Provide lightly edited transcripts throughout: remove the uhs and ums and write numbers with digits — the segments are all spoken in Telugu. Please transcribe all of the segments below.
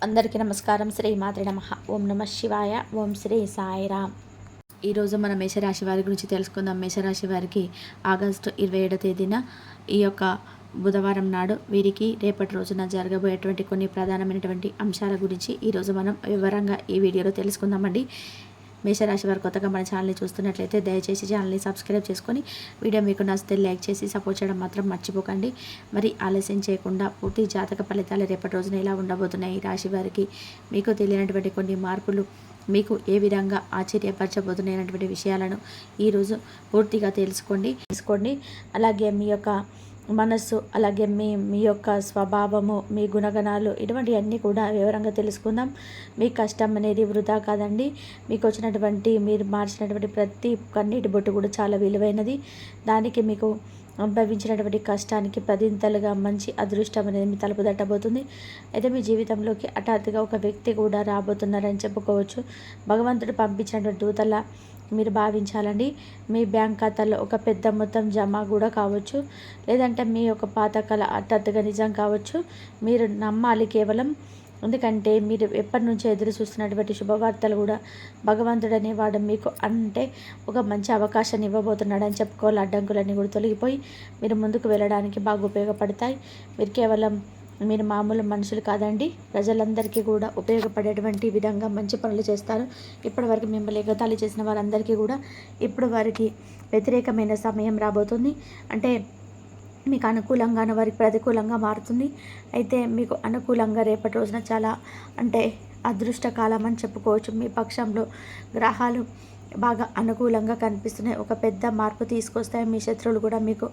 అందరికీ నమస్కారం. శ్రీ మాత్రే నమః. ఓం నమ శివాయ. ఓం శ్రీ సాయిరామ్. ఈరోజు మనం మేషరాశి వారి గురించి తెలుసుకుందాం. మేషరాశి వారికి ఆగస్టు 27వ తేదీన ఈ యొక్క బుధవారం నాడు వీరికి రేపటి రోజున జరగబోయేటువంటి కొన్ని ప్రధానమైనటువంటి అంశాల గురించి ఈరోజు మనం వివరంగా ఈ వీడియోలో తెలుసుకుందామండి. మేషరాశి వారు కొత్తగా మన ఛానల్ని చూస్తున్నట్లయితే దయచేసి ఛానల్ని సబ్స్క్రైబ్ చేసుకొని వీడియో మీకు నచ్చితే లైక్ చేసి సపోర్ట్ చేయడం మాత్రం మర్చిపోకండి. మరి ఆలస్యం చేయకుండా పూర్తి జాతక ఫలితాలు రేపటి రోజున ఎలా ఉండబోతున్నాయి, ఈ రాశి వారికి మీకు తెలియనటువంటి కొన్ని మార్పులు మీకు ఏ విధంగా ఆశ్చర్యపరచబోతున్నాయనేటువంటి విషయాలను ఈరోజు పూర్తిగా తెలుసుకోండి. అలాగే మీ యొక్క మనస్సు, అలాగే మీ యొక్క స్వభావము, మీ గుణగణాలు, ఇటువంటివన్నీ కూడా వివరంగా తెలుసుకుందాం. మీ కష్టం అనేది వృధా కాదండి. మీకు వచ్చినటువంటి మీరు మార్చినటువంటి ప్రతి కన్నీటి బొట్టు కూడా చాలా విలువైనది. దానికి మీకు అనుభవించినటువంటి కష్టానికి పదింతలుగా మంచి అదృష్టం అనేది మీ తలుపు తట్టబోతుంది. అయితే మీ జీవితంలోకి హఠాత్తుగా ఒక వ్యక్తి కూడా రాబోతున్నారని చెప్పుకోవచ్చు. భగవంతుడు పంపించినటువంటి దూతల మీరు భావించాలండి. మీ బ్యాంక్ ఖాతాలో ఒక పెద్ద మొత్తం జమ కూడా కావచ్చు, లేదంటే మీ యొక్క పాత కళ హఠాత్తుగా నిజం కావచ్చు. మీరు నమ్మాలి కేవలం. ఎందుకంటే మీరు ఎప్పటి నుంచో ఎదురు చూస్తున్నటువంటి శుభవార్తలు కూడా భగవంతుడు అనేవాడు మీకు అంటే ఒక మంచి అవకాశాన్ని ఇవ్వబోతున్నాడని చెప్పుకోవాలి. అడ్డంకులన్నీ కూడా తొలగిపోయి మీరు ముందుకు వెళ్ళడానికి బాగా ఉపయోగపడతాయి. మీరు మామూలు మనుషులు కాదండి. ప్రజలందరికీ కూడా ఉపయోగపడేటువంటి విధంగా మంచి పనులు చేస్తారు. ఇప్పటివరకు మిమ్మల్ని ఎగతాళి చేసిన వారందరికీ కూడా ఇప్పుడు వారికి వ్యతిరేకమైన సమయం రాబోతుంది. అంటే మీకు అనుకూలంగానే వారికి ప్రతికూలంగా మారుతుంది. అయితే మీకు అనుకూలంగా రేపటి రోజున చాలా అంటే అదృష్టకాలం అని చెప్పుకోవచ్చు. మీ పక్షంలో గ్రహాలు బాగా అనుకూలంగా కనిపిస్తున్నాయి. ఒక పెద్ద మార్పు తీసుకొస్తాయి. మీ శత్రువులు కూడా మీకు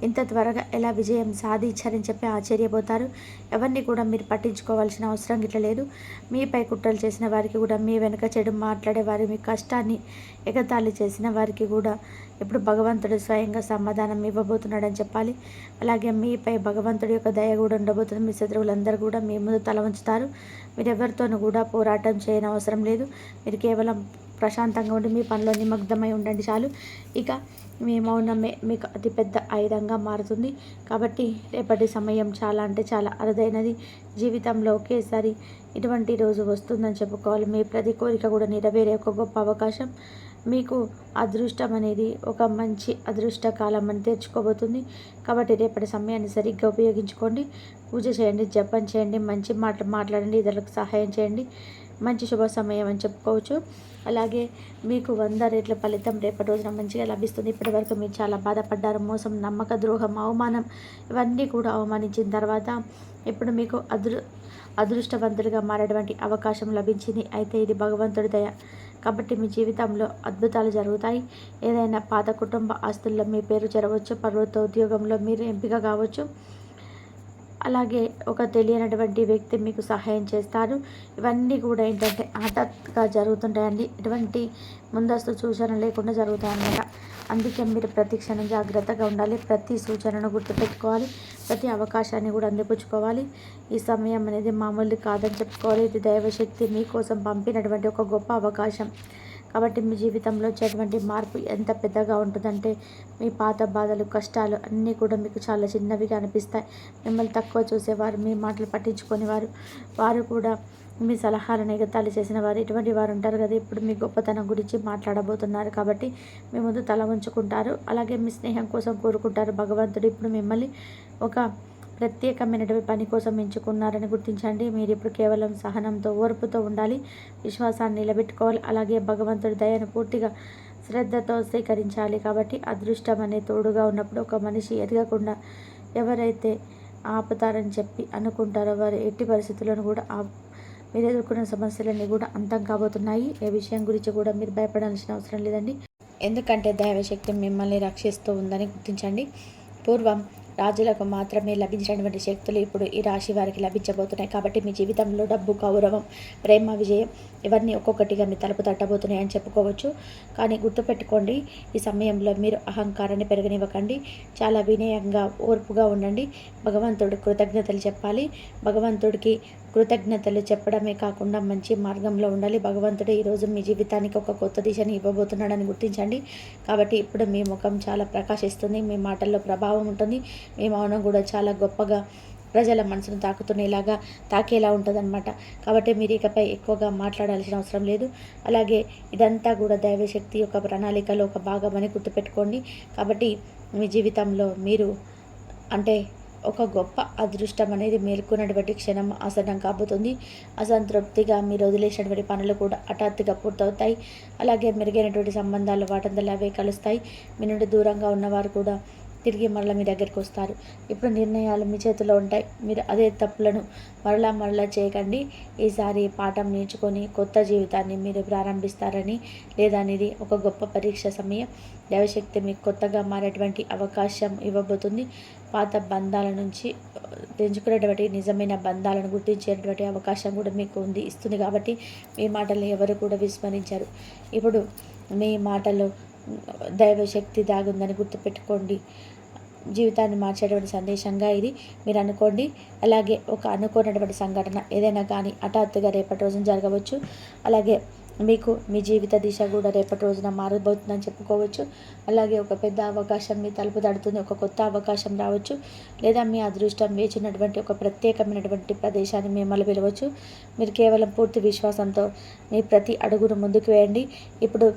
ఇంత త్వరగా ఎలా విజయం సాధించారని చెప్పి ఆశ్చర్యపోతారు. ఎవరిని కూడా మీరు పట్టించుకోవాల్సిన అవసరం గిట్ల లేదు. మీపై కుట్రలు చేసిన వారికి కూడా, మీ వెనుక చెడు మాట్లాడే వారి, మీ కష్టాన్ని ఎగతాళి చేసిన వారికి కూడా ఇప్పుడు భగవంతుడు స్వయంగా సమాధానం ఇవ్వబోతున్నాడని చెప్పాలి. అలాగే మీపై భగవంతుడి యొక్క దయ కూడా ఉండబోతుంది. మీ శత్రువులందరూ కూడా మీ ముందు తల ఉంచుతారు. మీరు ఎవరితోనూ కూడా పోరాటం చేయని అవసరం లేదు. మీరు కేవలం ప్రశాంతంగా ఉండి మీ పనిలో నిమగ్నమై ఉండండి చాలు. ఇక మీ మౌనమే మీకు అతిపెద్ద ఆయుధంగా మారుతుంది. కాబట్టి రేపటి సమయం చాలా అంటే చాలా అరుదైనది. జీవితంలో ఒకేసారి ఇటువంటి రోజు వస్తుందని చెప్పుకోవాలి. మీ ప్రతి కోరిక కూడా నెరవేరే ఒక గొప్ప అవకాశం. మీకు అదృష్టం అనేది ఒక మంచి అదృష్ట కాలం అని తెచ్చుకోబోతుంది. కాబట్టి రేపటి సమయాన్ని సరిగ్గా ఉపయోగించుకోండి. పూజ చేయండి, జపం చేయండి, మంచి మాటలు మాట్లాడండి, ఇతరులకు సహాయం చేయండి. మంచి శుభ సమయం అని చెప్పుకోవచ్చు. అలాగే మీకు 100 రెట్ల ఫలితం రేపటి రోజున మంచిగా లభిస్తుంది. ఇప్పటివరకు మీరు చాలా బాధపడ్డారు. మోసం, నమ్మక ద్రోహం, అవమానం ఇవన్నీ కూడా అవమానించిన తర్వాత ఇప్పుడు మీకు అదృష్టవంతులుగా మారేటువంటి అవకాశం లభించింది. అయితే ఇది భగవంతుడి దయ. కాబట్టి మీ జీవితంలో అద్భుతాలు జరుగుతాయి. ఏదైనా పాత కుటుంబ ఆస్తుల్లో మీ పేరు చేరవచ్చు. ప్రభుత్వ ఉద్యోగంలో మీరు ఎంపిక కావచ్చు. అలాగే ఒక తెలియనటువంటి వ్యక్తి మీకు సహాయం చేస్తారు. ఇవన్నీ కూడా ఏంటంటే హఠాత్తుగా జరుగుతుంటాయండి. ఎటువంటి ముందస్తు సూచన లేకుండా జరుగుతాయన్నమాట. అందుకే మీరు ప్రతి క్షణం జాగ్రత్తగా ఉండాలి. ప్రతి సూచనను గుర్తుపెట్టుకోవాలి. ప్రతి అవకాశాన్ని కూడా అందిపుచ్చుకోవాలి. ఈ సమయం అనేది మామూలు కాదని చెప్పుకోవాలి. ఇది దైవశక్తి మీకోసం పంపినటువంటి ఒక గొప్ప అవకాశం. కాబట్టి మీ జీవితంలో వచ్చేటువంటి మార్పు ఎంత పెద్దగా ఉంటుందంటే మీ పాత బాధలు, కష్టాలు అన్నీ కూడా మీకు చాలా చిన్నవిగా అనిపిస్తాయి. మిమ్మల్ని తక్కువ చూసేవారు, మీ మాటలు పట్టించుకొని వారు కూడా మీ సలహాలను ఎగతాళి చేసిన వారు, ఇటువంటి వారు ఉంటారు కదా. ఇప్పుడు మీ గొప్పతనం గురించి మాట్లాడబోతున్నారు. కాబట్టి మీ ముందు తల ఉంచుకుంటారు. అలాగే మీ స్నేహం కోసం కోరుకుంటారు. భగవంతుడు ఇప్పుడు మిమ్మల్ని ఒక ప్రత్యేకమైనటువంటి పని కోసం ఎంచుకున్నారని గుర్తించండి. మీరు ఇప్పుడు కేవలం సహనంతో, ఓర్పుతో ఉండాలి. విశ్వాసాన్ని నిలబెట్టుకోవాలి. అలాగే భగవంతుడి దయను పూర్తిగా శ్రద్ధతో స్వీకరించాలి. కాబట్టి అదృష్టం అనే తోడుగా ఉన్నప్పుడు ఒక మనిషి ఎదగకుండా ఎవరైతే ఆపుతారని చెప్పి అనుకుంటారో వారు ఎట్టి పరిస్థితులను కూడా మీరు ఎదుర్కొన్న సమస్యలన్నీ కూడా అంతం కాబోతున్నాయి. ఏ విషయం గురించి కూడా మీరు భయపడాల్సిన అవసరం లేదండి. ఎందుకంటే దైవశక్తి మిమ్మల్ని రక్షిస్తూ ఉందని గుర్తించండి. పూర్వం రాజులకు మాత్రమే లభించినటువంటి శక్తులు ఇప్పుడు ఈ రాశి వారికి లభించబోతున్నాయి. కాబట్టి మీ జీవితంలో డబ్బు, గౌరవం, ప్రేమ, విజయం ఇవన్నీ ఒక్కొక్కటిగా మీ తలుపు తట్టబోతున్నాయి అని చెప్పుకోవచ్చు. కానీ గుర్తుపెట్టుకోండి, ఈ సమయంలో మీరు అహంకారాన్ని పెరగనివ్వకండి. చాలా వినయంగా, ఓర్పుగా ఉండండి. భగవంతుడికి కృతజ్ఞతలు చెప్పాలి. భగవంతుడికి కృతజ్ఞతలు చెప్పడమే కాకుండా మంచి మార్గంలో ఉండాలి. భగవంతుడు ఈరోజు మీ జీవితానికి ఒక కొత్త దిశని ఇవ్వబోతున్నాడని గుర్తించండి. కాబట్టి ఇప్పుడు మీ ముఖం చాలా ప్రకాశిస్తుంది. మీ మాటల్లో ప్రభావం ఉంటుంది. మీ మౌనం కూడా చాలా గొప్పగా ప్రజల మనసును తాకేలా ఉంటుందన్నమాట. కాబట్టి మీరు ఇకపై ఎక్కువగా మాట్లాడాల్సిన అవసరం లేదు. అలాగే ఇదంతా కూడా దైవశక్తి యొక్క ప్రణాళికలో ఒక భాగమని గుర్తుపెట్టుకోండి. కాబట్టి మీ జీవితంలో మీరు అంటే ఒక గొప్ప అదృష్టం అనేది మేల్కొన్నటువంటి క్షణం ఆసన్నం కాబోతుంది. అసంతృప్తిగా మీరు వదిలేసినటువంటి పనులు కూడా హఠాత్తుగా పూర్తవుతాయి. అలాగే మెరుగైనటువంటి సంబంధాలు వాటంతలో అవే కలుస్తాయి. మీ నుండి దూరంగా ఉన్నవారు కూడా తిరిగి మరలా మీ దగ్గరికి వస్తారు. ఇప్పుడు నిర్ణయాలు మీ చేతిలో ఉంటాయి. మీరు అదే తప్పులను మరలా చేయకండి. ఈసారి పాఠం నేర్చుకొని కొత్త జీవితాన్ని మీరు ప్రారంభిస్తారని లేదా అనేది ఒక గొప్ప పరీక్ష సమయం. దైవశక్తి మీకు కొత్తగా మారేటువంటి అవకాశం ఇవ్వబోతుంది. పాత బంధాల నుంచి తెంచుకునేటువంటి నిజమైన బంధాలను గుర్తించేటువంటి అవకాశం కూడా మీకు ఇస్తుంది. కాబట్టి మీ మాటలు ఎవరు కూడా విస్మరించారు. ఇప్పుడు మీ మాటలో దైవశక్తి దాగుందని గుర్తుపెట్టుకోండి. జీవితాన్ని మార్చేటువంటి సందేశంగా ఇది మీరు అనుకోండి. అలాగే ఒక అనుకోనటువంటి సంఘటన ఏదైనా కానీ హఠాత్తుగా రేపటి రోజున జరగవచ్చు. అలాగే మీకు మీ జీవిత దిశ కూడా రేపటి రోజున మారబోతుందని చెప్పుకోవచ్చు. అలాగే ఒక పెద్ద అవకాశం మీ తలుపు తడుతుంది. ఒక కొత్త అవకాశం రావచ్చు. లేదా మీ అదృష్టం వేచినటువంటి ఒక ప్రత్యేకమైనటువంటి ప్రదేశాన్ని మిమ్మల్ని పిలవచ్చు. మీరు కేవలం పూర్తి విశ్వాసంతో మీ ప్రతి అడుగును ముందుకు వేయండి. ఇప్పుడు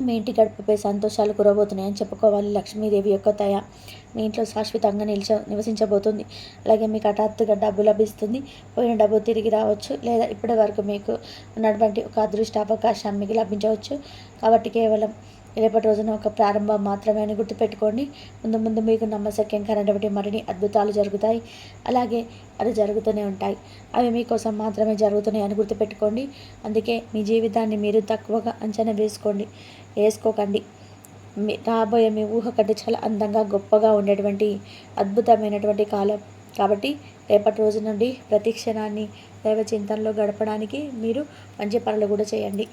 మీ ఇంటి గడపపై సంతోషాలు కురబోతున్నాయని చెప్పుకోవాలి. లక్ష్మీదేవి యొక్క దయ మీ ఇంట్లో శాశ్వతంగా నివసించబోతుంది. అలాగే మీకు హఠాత్తుగా డబ్బు లభిస్తుంది. పోయిన డబ్బు తిరిగి రావచ్చు. లేదా ఇప్పటి వరకు మీకు ఉన్నటువంటి ఒక అదృష్ట అవకాశం మీకు లభించవచ్చు. కాబట్టి కేవలం రేపటి రోజున ఒక ప్రారంభం మాత్రమే అని గుర్తుపెట్టుకోండి. ముందు మీకు నమ్మశక్యంకరమైనటువంటి మరిన్ని అద్భుతాలు జరుగుతాయి. అలాగే అది జరుగుతూనే ఉంటాయి. అవి మీకోసం మాత్రమే జరుగుతున్నాయి అని గుర్తుపెట్టుకోండి. అందుకే మీ జీవితాన్ని మీరు తక్కువగా అంచనా వేసుకోకండి. రాబోయే మీ ఊహ కంటే చాలా అందంగా గొప్పగా ఉండేటువంటి అద్భుతమైనటువంటి కాలం. కాబట్టి రేపటి రోజు నుండి ప్రతి క్షణాన్ని దైవ చింతనలో గడపడానికి మీరు మంచి పనులు కూడా చేయండి.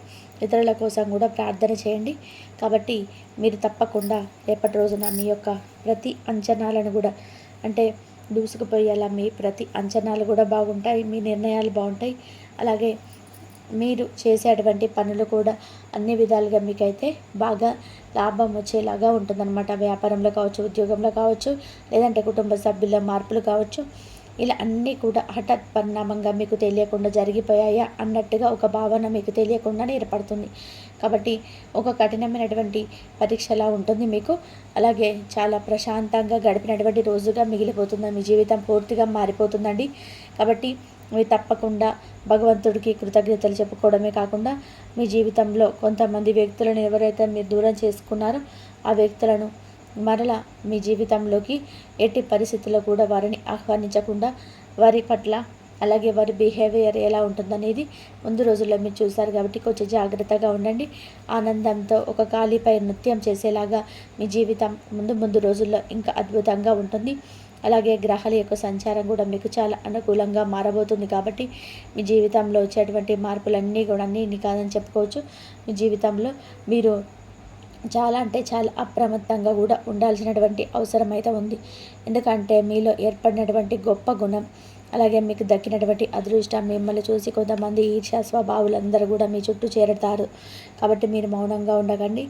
ఇతరుల కోసం కూడా ప్రార్థన చేయండి. కాబట్టి మీరు తప్పకుండా రేపటి రోజున మీ యొక్క ప్రతి అంచనాలను కూడా అంటే దూసుకుపోయేలా మీ ప్రతి అంచనాలు కూడా బాగుంటాయి. మీ నిర్ణయాలు బాగుంటాయి. అలాగే మీరు చేసేటువంటి పనులు కూడా అన్ని విధాలుగా మీకైతే బాగా లాభం వచ్చేలాగా ఉంటుందన్నమాట. వ్యాపారంలో కావచ్చు, ఉద్యోగంలో కావచ్చు, లేదంటే కుటుంబ సభ్యుల మార్పులు కావచ్చు. ఇలా అన్నీ కూడా హఠాత్ పరిణామంగా మీకు తెలియకుండా జరిగిపోయాయా అన్నట్టుగా ఒక భావన మీకు తెలియకుండానే ఏర్పడుతుంది. కాబట్టి ఒక కఠినమైనటువంటి పరీక్షలా ఉంటుంది మీకు. అలాగే చాలా ప్రశాంతంగా గడిపినటువంటి రోజుగా మిగిలిపోతుంది. మీ జీవితం పూర్తిగా మారిపోతుందండి. కాబట్టి మీరు తప్పకుండా భగవంతుడికి కృతజ్ఞతలు చెప్పుకోవడమే కాకుండా మీ జీవితంలో కొంతమంది వ్యక్తులను ఎవరైతే మీరు దూరం చేసుకున్నారో ఆ వ్యక్తులను మరలా మీ జీవితంలోకి ఎట్టి పరిస్థితుల్లో కూడా వారిని ఆహ్వానించకుండా వారి పట్ల అలాగే వారి బిహేవియర్ ఎలా ఉంటుందనేది ముందు రోజుల్లో మీరు చూస్తారు. కాబట్టి కొంచెం జాగ్రత్తగా ఉండండి. ఆనందంతో ఒక కాలిపై నృత్యం చేసేలాగా మీ జీవితం ముందు రోజుల్లో ఇంకా అద్భుతంగా ఉంటుంది. అలాగే గ్రహాల యొక్క సంచారం కూడా మీకు చాలా అనుకూలంగా మారబోతుంది. కాబట్టి మీ జీవితంలో వచ్చేటువంటి మార్పులన్నీ కూడా అన్నీ కాదని చెప్పుకోవచ్చు. మీ జీవితంలో మీరు చాలా అంటే చాలా అప్రమత్తంగా కూడా ఉండాల్సినటువంటి అవసరం అయితే ఉంది. ఎందుకంటే మీలో ఏర్పడినటువంటి గొప్ప గుణం అలాగే మీకు దక్కినటువంటి అదృష్టం మిమ్మల్ని చూసి కొంతమంది ఈర్ష్య స్వభావులందరూ కూడా మీ చుట్టూ చేరుతారు. కాబట్టి మీరు మౌనంగా ఉండకండి.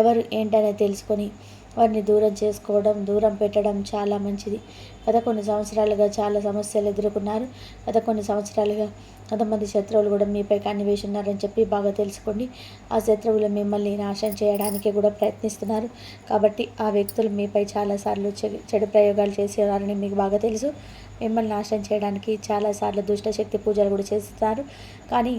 ఎవరు ఏంటనేది తెలుసుకొని వారిని దూరం పెట్టడం చాలా మంచిది. గత కొన్ని సంవత్సరాలుగా చాలా సమస్యలు ఎదుర్కొన్నారు. గత కొన్ని సంవత్సరాలుగా కొంతమంది శత్రువులు కూడా మీపై కన్నివేసి ఉన్నారని చెప్పి బాగా తెలుసుకోండి. ఆ శత్రువులు మిమ్మల్ని నాశనం చేయడానికి కూడా ప్రయత్నిస్తున్నారు. కాబట్టి ఆ వ్యక్తులు మీపై చాలాసార్లు చెడు ప్రయోగాలు చేసేవారని మీకు బాగా తెలుసు. మిమ్మల్ని నాశనం చేయడానికి చాలాసార్లు దుష్టశక్తి పూజలు కూడా చేస్తున్నారు. కానీ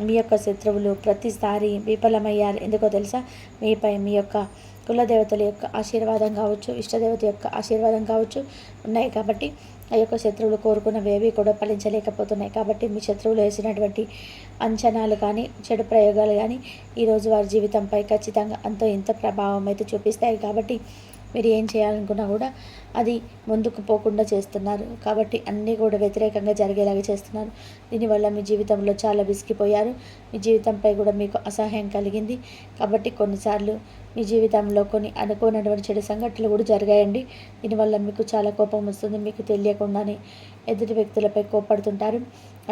మీ యొక్క శత్రువులు ప్రతిసారి విఫలమయ్యారు. ఎందుకో తెలుసా? మీపై మీ యొక్క కులదేవతల యొక్క ఆశీర్వాదం కావచ్చు, ఇష్టదేవత యొక్క ఆశీర్వాదం కావచ్చు ఉన్నాయి. కాబట్టి ఆ యొక్క శత్రువులు కోరుకున్నవేవి కూడా ఫలించలేకపోతున్నాయి. కాబట్టి మీ శత్రువులు వేసినటువంటి అంచనాలు కానీ చెడు ప్రయోగాలు కానీ ఈరోజు వారి జీవితంపై ఖచ్చితంగా అంతో ఇంత ప్రభావం అయితే చూపిస్తాయి. కాబట్టి మీరు ఏం చేయాలనుకున్నా కూడా అది ముందుకు పోకుండా చేస్తున్నారు. కాబట్టి అన్నీ కూడా వ్యతిరేకంగా జరిగేలాగా చేస్తున్నారు. దీనివల్ల మీ జీవితంలో చాలా విసిగిపోయారు. మీ జీవితంపై కూడా మీకు అసహ్యం కలిగింది. కాబట్టి కొన్నిసార్లు మీ జీవితంలో కొన్ని అనుకోనటువంటి చెడు సంఘటనలు కూడా జరిగాయండి. దీనివల్ల మీకు చాలా కోపం వస్తుంది. మీకు తెలియకుండానే ఎదుటి వ్యక్తులపై కోపడుతుంటారు.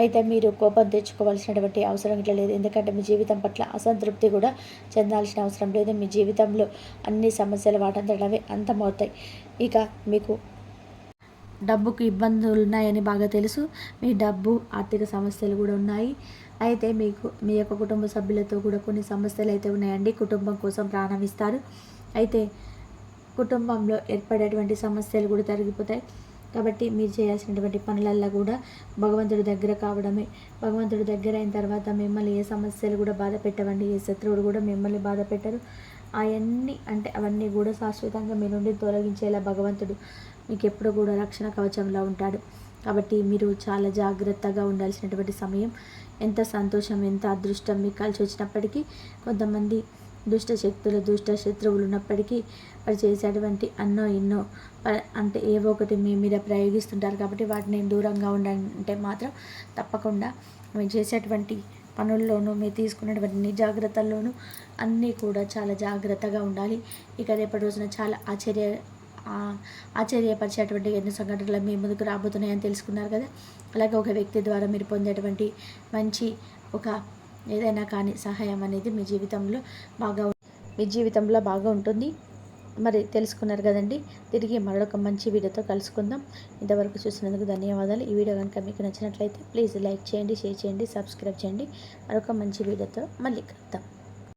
అయితే మీరు కోపం తెచ్చుకోవాల్సినటువంటి అవసరం ఇట్లా లేదు. ఎందుకంటే మీ జీవితం పట్ల అసంతృప్తి కూడా చెందాల్సిన అవసరం లేదు. మీ జీవితంలో అన్ని సమస్యలు వాటంతటవే అంతమవుతాయి. ఇక మీకు డబ్బుకు ఇబ్బందులు ఉన్నాయని బాగా తెలుసు. మీ డబ్బు ఆర్థిక సమస్యలు కూడా ఉన్నాయి. అయితే మీకు మీ యొక్క కుటుంబ సభ్యులతో కూడా కొన్ని సమస్యలు అయితే ఉన్నాయండి. కుటుంబం కోసం ప్రాణం ఇస్తారు. అయితే కుటుంబంలో ఏర్పడేటువంటి సమస్యలు కూడా తరిగిపోతాయి. కాబట్టి మీరు చేయాల్సినటువంటి పనులల్లో కూడా భగవంతుడి దగ్గర కావడమే. భగవంతుడి దగ్గర అయిన తర్వాత మిమ్మల్ని ఏ సమస్యలు కూడా బాధ పెట్టవండి. ఏ శత్రువులు కూడా మిమ్మల్ని బాధ పెట్టరు. అవన్నీ కూడా శాశ్వతంగా మీ నుండి తొలగించేలా భగవంతుడు మీకు ఎప్పుడు కూడా రక్షణ కవచంలో ఉంటాడు. కాబట్టి మీరు చాలా జాగ్రత్తగా ఉండాల్సినటువంటి సమయం. ఎంత సంతోషం, ఎంత అదృష్టం మీకు కలిసి వచ్చినప్పటికీ కొంతమంది దుష్ట శక్తులు, దుష్ట శత్రువులు ఉన్నప్పటికీ వారు చేసేటువంటి ఎన్నో అంటే ఏవో ఒకటి మీ మీద ప్రయోగిస్తుంటారు. కాబట్టి వాటిని దూరంగా ఉండంటే మాత్రం తప్పకుండా మీరు చేసేటువంటి పనుల్లోనూ, మీరు తీసుకున్నటువంటి జాగ్రత్తల్లోనూ అన్నీ కూడా చాలా జాగ్రత్తగా ఉండాలి. ఇక రేపటి రోజున చాలా ఆశ్చర్యపరిచేటువంటి ఎన్నో సంఘటనలు మీ ముందుకు రాబోతున్నాయని తెలుసుకున్నారు కదా. అలాగే ఒక వ్యక్తి ద్వారా మీరు పొందేటువంటి మంచి ఏదైనా కానీ సహాయం అనేది మీ జీవితంలో బాగా ఉంటుంది. మరి తెలుసుకున్నారు కదండి. తిరిగి మరొక మంచి వీడియోతో కలుసుకుందాం. ఇంతవరకు చూసినందుకు ధన్యవాదాలు. ఈ వీడియో కనుక మీకు నచ్చినట్లయితే ప్లీజ్ లైక్ చేయండి, షేర్ చేయండి, సబ్స్క్రైబ్ చేయండి. మరొక మంచి వీడియోతో మళ్ళీ కలుద్దాం.